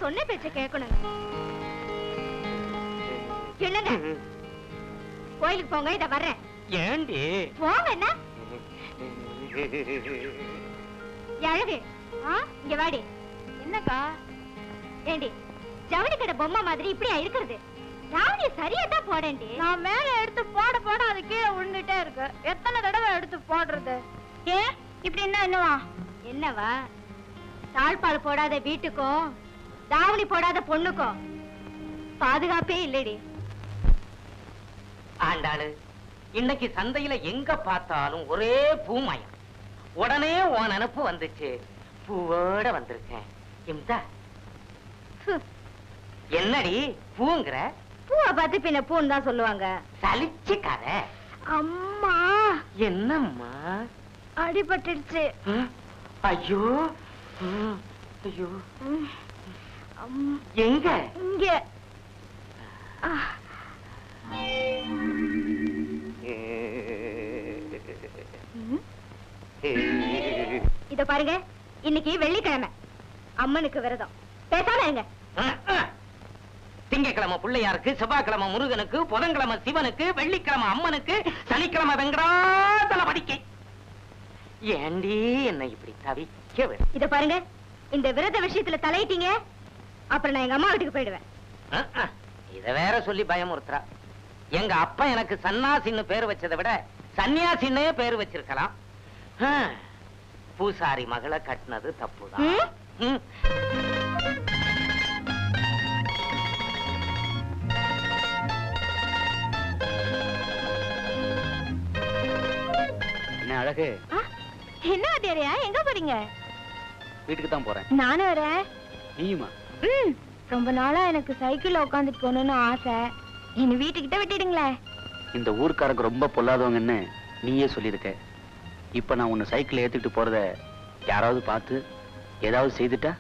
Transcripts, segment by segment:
சொன்ன பேச்ச கேட்கணும். என்னங்க கோயிலுக்கு போங்க, இத வர்றேன். ஏண்டி போங்க. என்ன அழகு? இங்க வாடி. என்னக்கா? ஏண்டி ஜவுளி கடை பொம்மை மாதிரி இப்படியா இருக்கிறது? ஜவுளி சரியா தான் போடண்டி. நான் மேல எடுத்து போட போட அது கீழே விழுந்துட்டே இருக்கு. எத்தனை தடவை எடுத்து போடுறது? ஏன் இப்படி என்னவா? என்னவா? தாழ்பால் போடாத வீட்டுக்கும் தாவணி போடாத பொண்ணுக்கும் பாதுகாப்பே இல்லடி. ஆண்டாளு, இன்னைக்கு சந்தையில எங்க பார்த்தாலும் ஒரே பூமயம். உடனே உன் நினப்பு வந்துச்சு. பூவோட வந்திருக்கேன். என்னடி பூங்கிற? பூவை பார்த்து பின்ன பூன்னு தான் சொல்லுவாங்க. சலிச்சுக்காத. அம்மா. என்னம்மா? அடிபட்டுடுச்சு. ஐயோ ஐயோ. எங்க? இங்க. இத பாருங்க, இன்னைக்கு வெள்ளிக்கிழமை, அம்மனுக்கு விரதம். பேசாம இருங்க. திங்கக்கிழமை பிள்ளையாருக்கு, செவ்வாய்க்கிழமை முருகனுக்கு, புதன்கிழமை சிவனுக்கு, வெள்ளிக்கிழமை அம்மனுக்கு, சனிக்கிழமை வெங்கடாதல படிக்கை. ஏண்டி என்ன இப்படி தவிக்க? இத பாருங்க, இந்த விரத விஷயத்துல தலையிட்டீங்க, அப்புறம் நான் எங்க அம்மா வீட்டுக்கு போயிடுவேன். இத வேற சொல்லி பயமுறுத்துறா. எங்க அப்பா எனக்கு சன்னாசின்னு பேர் வச்சதை விட சன்னியாசின்னே பேர் வச்சிருக்கலாம். பூசாரி மகளை கட்டினது தப்புதான். என்ன அழகு? என்ன வாத்தியாரையா, எங்க போறீங்க? வீட்டுக்கு தான் போறேன். நானும் வரேன். நீயுமா? ரொம்ப நாளா எனக்கு சைக்கிள்ல உட்காந்துட்டு போகணும்னு ஆசை. என்ன வீட்டுக்கிட்ட விட்டுடுங்களேன். இந்த ஊர்க்காரங்க ரொம்ப பொல்லாதவங்கன்னு நீயே சொல்லியிருக்க. இப்ப நான் உன்னை சைக்கிள் ஏத்துக்கிட்டு போறத யாராவது பார்த்து ஏதாவது செய்துட்டா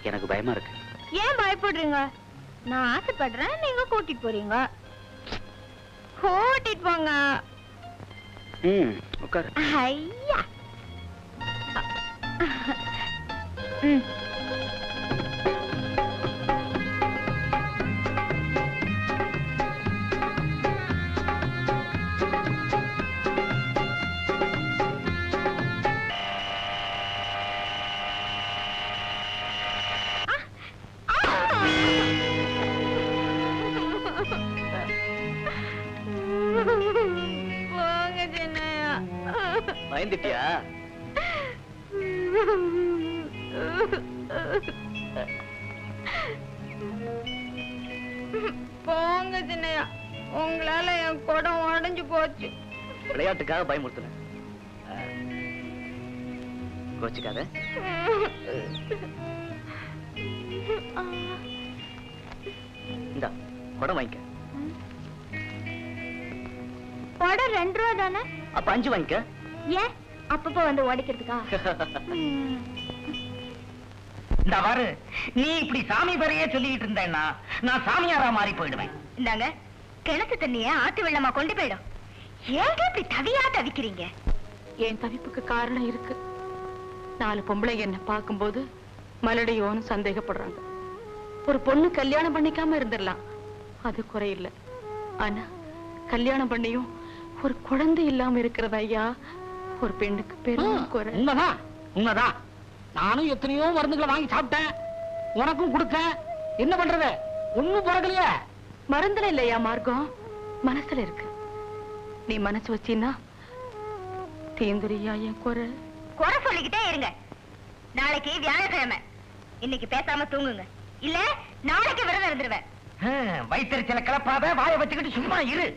எனக்கு பயமா இருக்கு. ஏன் பயப்படுறீங்க? நான் ஆசைப்படுறேன், நீங்க கூட்டிட்டு போறீங்க. கூட்டிட்டு போங்க. உட்காரு. ஐயா. பயந்துட்டியா? போங்க சின்னையா, உங்களால என் குடம் உடைஞ்சு போச்சு. விளையாட்டுக்காக பயமுறுத்துன. கோச்சிக்காத. இந்தா குடம் வாங்கிக்க. குடம் 2 ரூபா தானே? அப்ப 5 வாங்கிக்க. ஏன் அப்பப்போ வந்து உடைக்கிறதுக்கா? இந்த வாரு, நீ இப்படி சாமி பேரையே சொல்லிட்டு இருந்தேன்னா நான் சாமியாரா மாறி போயிடுவேன். இந்தாங்க, கிணத்து தண்ணிய ஆத்து வெள்ளமா கொண்டு போயிடும். ஏங்க இப்படி தவியா தவிக்கிறீங்க? என் தவிப்புக்கு காரணம் இருக்கு. 4 பொம்பளை என்ன பார்க்கும்போது மலடையோன்னு சந்தேகப்படுறாங்க. ஒரு பொண்ணு கல்யாணம் பண்ணிக்காம இருந்துடலாம், அது குறையில்லை. ஆனா கல்யாணம் பண்ணியும் ஒரு குழந்தை இல்லாம இருக்கிறது ஐயா ஒரு பெண்ணுக்கு பெரும் குறை. உண்மைதான், உண்மைதான். நானும் எத்தனையோ மருந்துகளை வாங்கி சாப்பிட்டேன், உனக்கும் கொடுத்தேன். என்ன பண்றது? ஒண்ணும் பிறக்கலையே. மருந்துல இல்லையா மார்க்கம், மனசுல இருக்கு. நீ மனசு வச்சீன்னா தீந்துரியா என் குறை. குறை சொல்லிக்கிட்டே இருங்க. நாளைக்கு வியாழக்கிழமை, இன்னைக்கு பேசாம தூங்குங்க, இல்ல நாளைக்கு விரதம் இருந்துருவேன். வயிற்றுச்சல கிளப்பாத, வாயை வச்சுக்கிட்டு சும்மா இரு.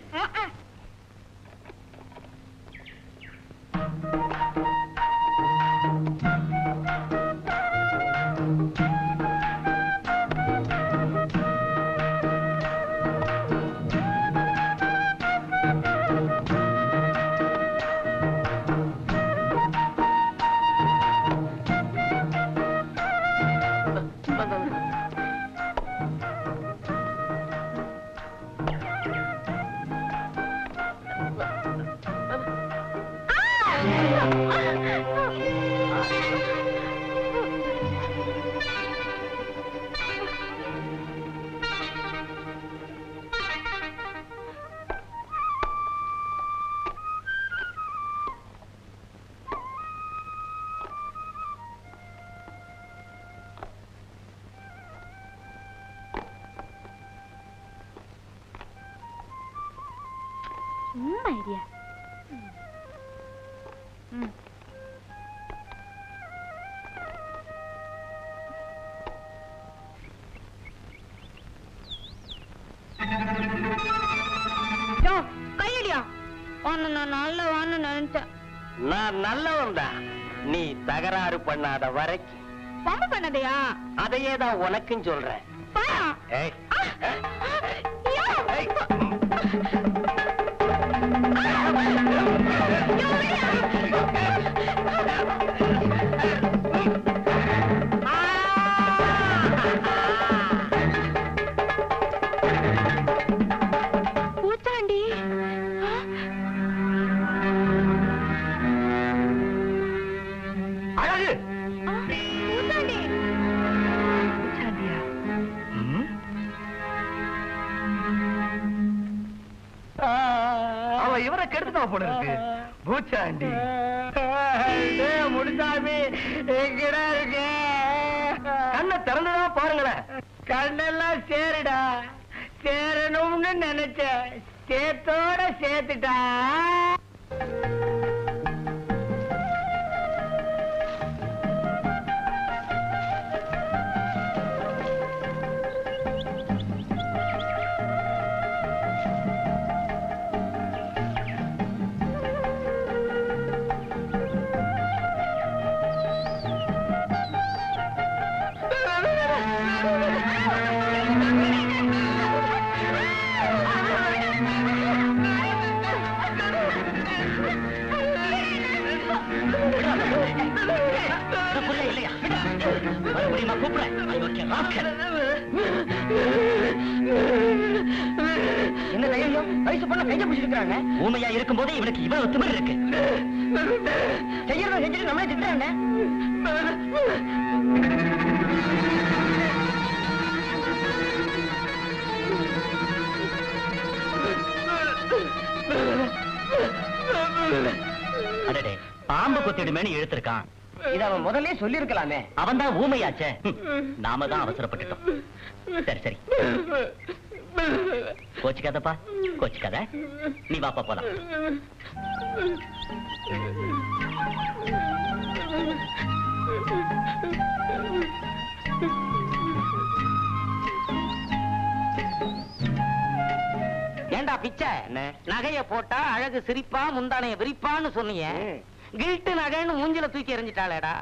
சும்மா ஐடியா. கையடியா நான் நல்லவான்னு நினைச்சேன். நான் நல்லவன் தான். நீ தகராறு பண்ணாத வரைக்கும். பம்பு பண்ணதையா? அதையே தான் உனக்கும் சொல்றேன். ஏய், பூச்சாண்டி அழகு பூச்சாண்டி அவ இவரை கெடுத்துட்டா போல இருக்கு. பூச்சாண்டி முடிச்சாமி எங்கடா இருக்கு? கண்ணை திறந்துதான் பாருங்களேன். கண்ணெல்லாம் சேருடா. சேரணும்னு நினைச்ச சேத்தோட சேர்த்துட்டா. என்ன தைரியம்? வயசு பொண்ணு கைய பிடிச்சிருக்காங்க. ஊமையா இருக்கும் போதே இவனுக்கு இவ்வளவு திமிரு இருக்கு. செய்யறத செஞ்சுட்டு நம்மளே திட்டுறாங்க. பாம்பு கொத்திடுமேனு இழுத்திருக்கான். இத அவன் முதல்ல சொல்லி இருக்கலாமே. அவன் தான் ஊமையாச்சே. நாம தான் அவசரப்பட்டுட்டோம். சரி சரி, கோச்சிக்காதப்பா, கோச்சிக்காத. நீ வாப்பா போலாம். ஏண்டா பிச்சை, நகைய போட்டா அழகு சிரிப்பா முந்தானைய விரிப்பான்னு சொன்னீங்க. கில்ட்டு நகைன்னு மூஞ்சில தூக்கி எறிஞ்சிட்டாளேடா.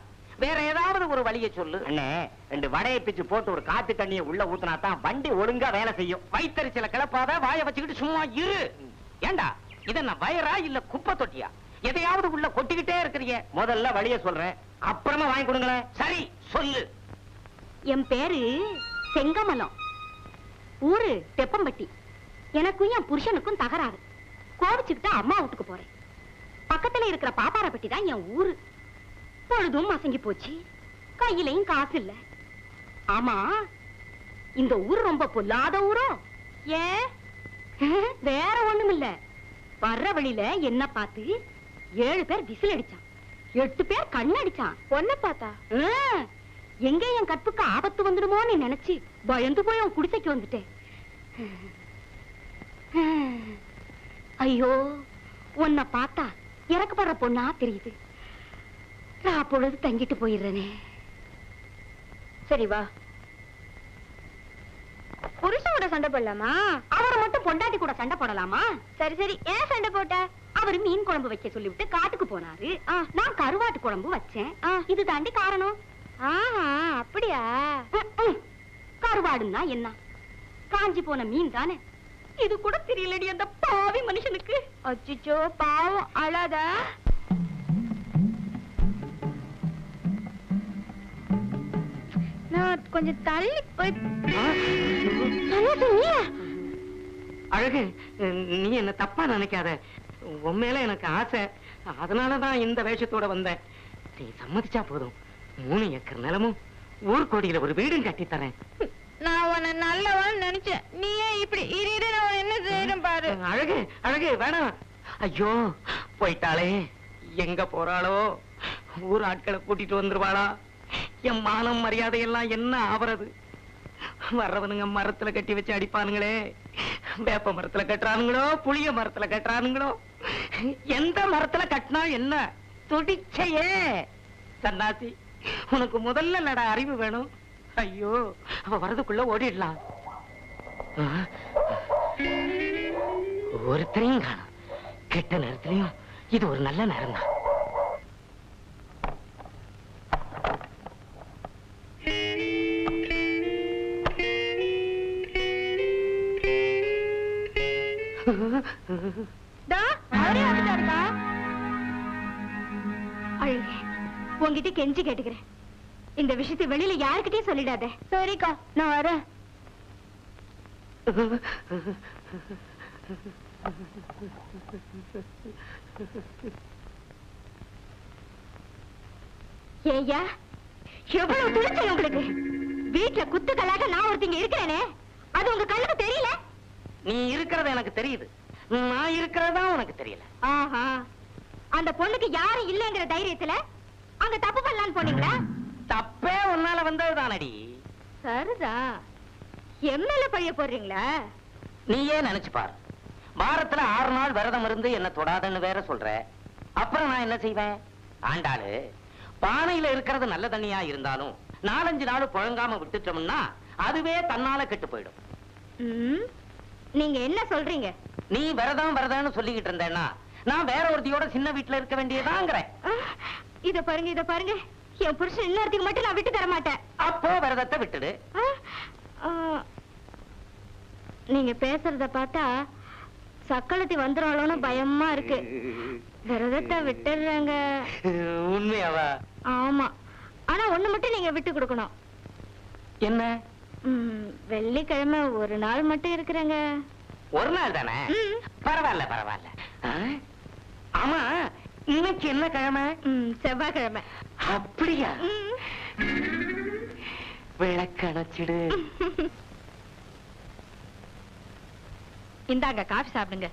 வேற ஏதாவது ஒரு வழியை சொல்லு. அண்ணே, 2 வடையை பிச்சு போட்டு ஒரு காத்து தண்ணியை உள்ள ஊத்துனா தான் வண்டி ஒழுங்கா வேலை செய்யும். வயித்தறிச்சல கிளப்பாத, வாய வச்சுக்கிட்டு சும்மா இரு. ஏண்டா இத நான் வயரா இல்ல குப்பை தொட்டியா? எதையாவது உள்ள கொட்டிக்கிட்டே இருக்கிறீங்க. முதல்ல வழிய சொல்றேன், அப்புறமா வாங்கி கொடுங்களேன். சரி சொல்லு. என் பேரு செங்கமலம், ஊரு தெப்பம்பட்டி. எனக்கும் என் புருஷனுக்கும் தகராறு. கோவிச்சுக்கிட்டு அம்மா வீட்டுக்கு போறேன். பக்கத்துல இருக்கிற பாப்பாரப்பட்டி தான் என் ஊரு. பொழுதும் மசங்கி போச்சு, கையிலையும் காசு இல்ல. ஆமா, இந்த ஊரு ரொம்ப பொல்லாத ஊரோ? ஏன்? வேற ஒண்ணும் இல்ல. வர்ற வழியில என்ன பார்த்து 7 பேர் விசில் அடிச்சான், 8 பேர் கண்ணடிச்சான். பொண்ண பார்த்தா எங்க என் கற்புக்கு ஆபத்து வந்துடுமோன்னு நினைச்சு பயந்து போய் அவன் குடிசைக்கு வந்துட்டேன். ஐயோ, உன்னை பார்த்தா இறக்கப்படுற பொண்ணா தெரியுது. நான் பொழுது தங்கிட்டு போயிடுறேனே. சரி வா. புருஷனோட சண்டை போடலாமா? அவரை மட்டும் பொண்டாட்டி கூட சண்டை போடலாமா? சரி சரி, ஏன் சண்டை போட்ட? அவரு மீன் குழம்பு வைக்க சொல்லிவிட்டு காட்டுக்கு போனாரு. நான் கருவாட்டு குழம்பு வச்சேன். இது தாண்டி காரணம். அப்படியா? கருவாடுன்னா என்ன? காஞ்சி போன மீன் தானே. இது கூட தெரியலடி அந்த பாவி மனுஷனுக்கு. அச்சோ பாவம், அழாத. நான் கொஞ்சம் தள்ளி போய். அழகு, நீ என்ன தப்பா நினைக்காத. உண்மையில எனக்கு ஆசை, அதனாலதான் இந்த வேஷத்தோட வந்தேன். நீ சம்மதிச்சா போதும், 3 ஏக்கர் நிலமும் ஊர்கோடியில ஒரு வீடும் கட்டி தரேன். நான் உன்னை நல்லவன் நினைச்சேன், நீயே இப்படி இரு. நான் என்ன செய்யணும் பாரு. அழகு அழகு வேணாம். ஐயோ, போயிட்டாளே, எங்க போறாளோ? ஊர் ஆட்களை கூட்டிட்டு வந்துருவாளா? என் மானம் மரியாதையெல்லாம் என்ன ஆவறது? வர்றவனுங்க மரத்துல கட்டி வச்சு அடிப்பானுங்களே, வேப்ப மரத்துல கட்டுறானுங்களோ புளிய மரத்துல கட்டுறானுங்களோ, எந்த மரத்துல கட்டினா என்ன துடிச்சையே. சன்னாசி, உனக்கு முதல்ல நட அறிவு வேணும். ஐயோ, அவ வரதுக்குள்ள ஓடிடலாம். ஒருத்தரையும் காணும். கெட்ட நேரத்திலையும் இது ஒரு நல்ல நேரம் தான். உங்ககிட்ட கெஞ்சி கேட்டுக்கிறேன், இந்த விஷயத்தை வெளியில யாருக்கிட்டயும் சொல்லிடாத. சரிக்கா, நான் வரேன். ஏய்யா, எவ்வளவு துணிச்சல் உங்களுக்கு! வீட்டுல குத்துக்களாக நான் ஒருத்தங்க இருக்கிறேனே, அது உங்க கண்ணுக்கு தெரியல? நீ இருக்கிறது எனக்கு தெரியுது, நான் இருக்கிறதா உனக்கு தெரியல. ஆஹா, அந்த பொண்ணுக்கு யாரும் இல்லைங்கிற தைரியத்துல அங்க தப்பு பண்ணலான்னு போனீங்களா? தப்பே உன்னால வந்ததுதானடி. சரிதா, எம்எல்ஏ பழிய போடுறீங்களா? நீயே நினைச்சு பாரு, வாரத்துல 6 நாள் விரதம் இருந்து என்ன தொடாதன்னு வேற சொல்ற. அப்புறம் நான் என்ன செய்வேன்? ஆண்டாளு, பானையில இருக்கிறது நல்ல தண்ணியா இருந்தாலும் 4-5 நாள் புழங்காம விட்டுட்டோம்னா அதுவே தன்னால கெட்டு போயிடும். நீங்க என்ன சொல்றீங்க? நீ விரதம் விரதம்னு சொல்லிக்கிட்டு இருந்தேன்னா நான் வேற ஒருத்தியோட சின்ன வீட்டுல இருக்க வேண்டியதாங்கிறேன். இத பாருங்க, இத பாருங்க, என் புருஷன் இன்னொருத்திக்கு மட்டும் நான் விட்டு தர மாட்டேன். அப்போ விரதத்தை விட்டுடு. நீங்க பேசுறத பார்த்தா சக்களத்தி வந்துருவாளோன்னு பயமா இருக்கு. விரதத்தை விட்டுடுறாங்க. உண்மையாவா? ஆமா, ஆனா ஒண்ணு மட்டும் நீங்க விட்டு கொடுக்கணும். என்ன? வெள்ளிக்கிழமை ஒரு நாள் மட்டும் இருக்கிறேங்க. ஒரு நாள் தானே? பரவாயில்ல பரவாயில்ல. ஆமா, இன்னைக்கு என்ன கிழமை? செவ்வாய்க்கிழமை. அப்படியா? விளக்கணைச்சிடு. இந்தாங்க, காஃபி சாப்பிடுங்க.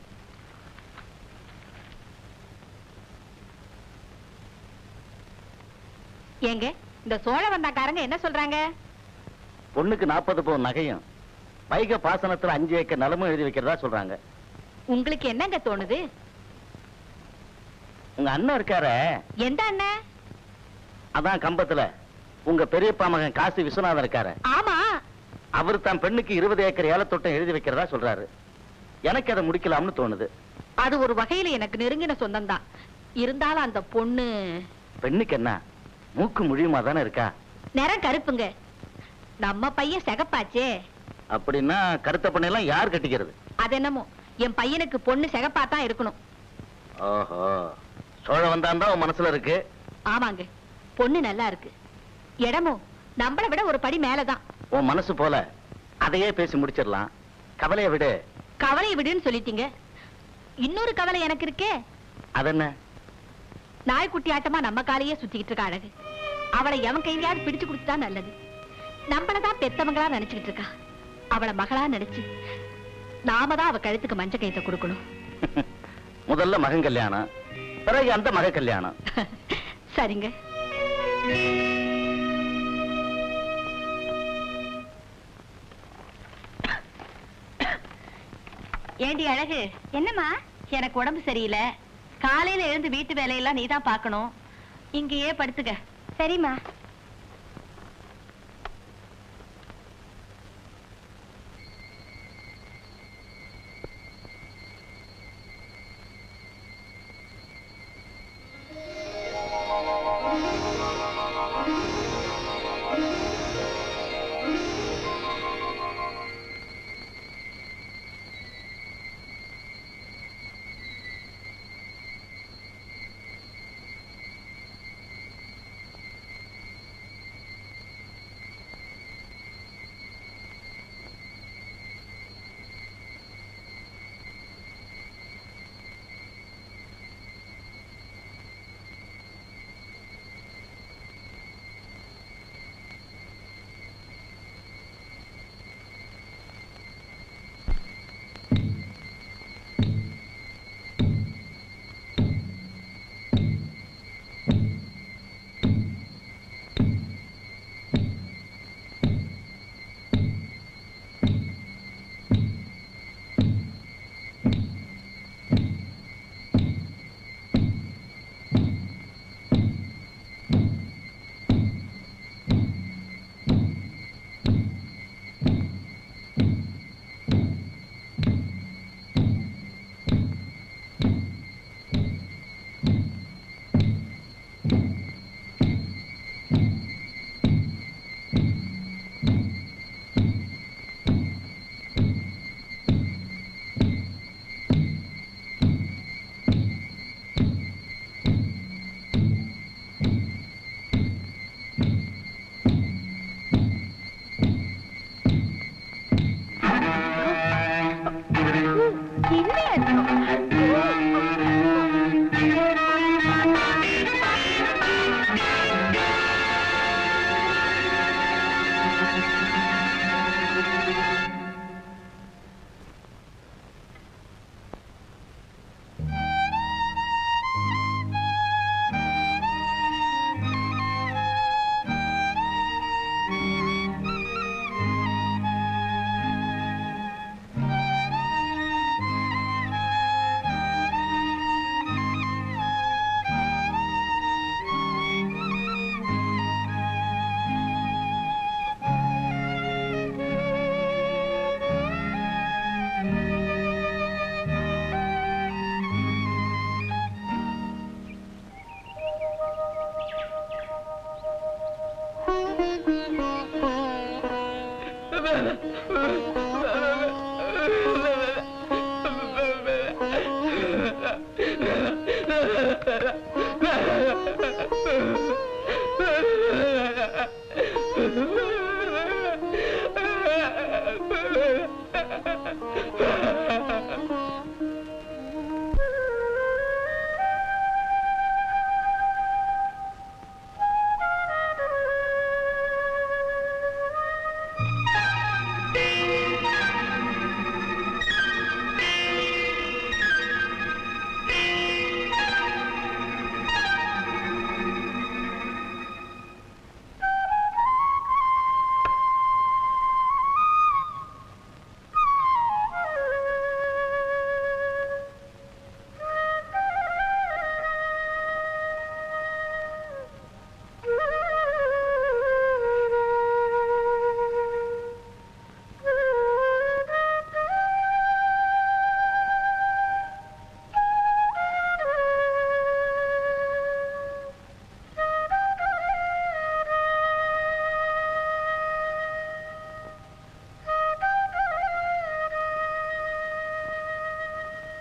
ஏங்க, இந்த சோழ வந்தாக்காரங்க என்ன சொல்றாங்க? பொண்ணுக்கு 40 பவுன் நகையும் வைக பாசனத்துல 5 ஏக்கர் நிலமும் எழுதி வைக்கிறதா சொல்றாங்க. உங்களுக்கு என்னங்க தோணுது? உங்க அண்ணன் இருக்கார? எந்த அண்ணன்? அதான் கம்பத்துல உங்க பெரியப்பா மகன் காசி விஸ்வநாதன் இருக்காரு. ஆமா, அவரு தான் பெண்ணுக்கு 20 ஏக்கர் ஏலத்தோட்டம் எழுதி வைக்கிறதா சொல்றாரு. எனக்கு அதை முடிக்கலாம்னு தோணுது. அது ஒரு வகையில எனக்கு நெருங்கின சொந்தம் தான். இருந்தாலும் அந்த பொண்ணு... பெண்ணுக்கு என்ன, மூக்கு முழியுமா தானே இருக்கா? நிறம் கருப்புங்க, நம்ம பையன் சிகப்பாச்சே. அப்படின்னா கருத்த பொண்ணெல்லாம் யார் கட்டிக்கிறது? அது என்னமோ, என் பையனுக்கு பொண்ணு சிகப்பாத்தான் இருக்கணும். ஓஹோ, சோழ வந்தாண்டா உன் மனசுல இருக்கு. ஆமாங்க, பொண்ணு நல்லா இருக்கு. இடமும் நம்மளை விட ஒரு படி மேலதான். உன் மனசு போல அதையே பேசி முடிச்சிடலாம். கவலைய விடு. கவலையை விடுன்னு சொல்லிட்டீங்க. இன்னொரு கவலை எனக்கு இருக்கே. அதென்ன? நாய்க்குட்டி ஆட்டமா நம்ம காலையே சுத்திக்கிட்டு இருக்கா அழகு. அவளை எவன் கையிலையாவது பிடிச்சு கொடுத்துட்டா நல்லது. நம்மளதான் பெத்தவங்களா நினைச்சுக்கிட்டு இருக்கா. அவளை மகளா நினைச்சு நாம தான் அவ கழுத்துக்கு மஞ்ச கைத்தை கொடுக்கணும். முதல்ல மகன் கல்யாணம், பிறகு அந்த மக கல்யாணம். சரிங்க. ஏண்டி அழகு? என்னம்மா? எனக்கு உடம்பு சரியில்லை. காலையில எழுந்து வீட்டு வேலையெல்லாம் நீதான் பார்க்கணும். இங்கேயே படுத்துக்க. சரிம்மா.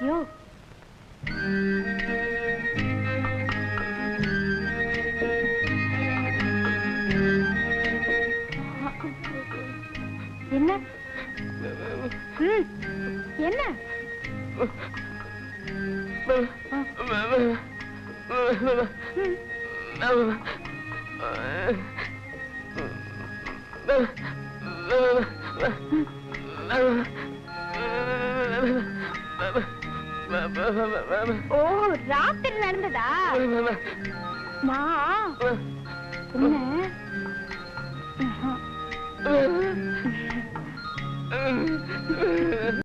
யோ என்ன என்ன ஓ ராத்திரி நடந்ததா நான் என்ன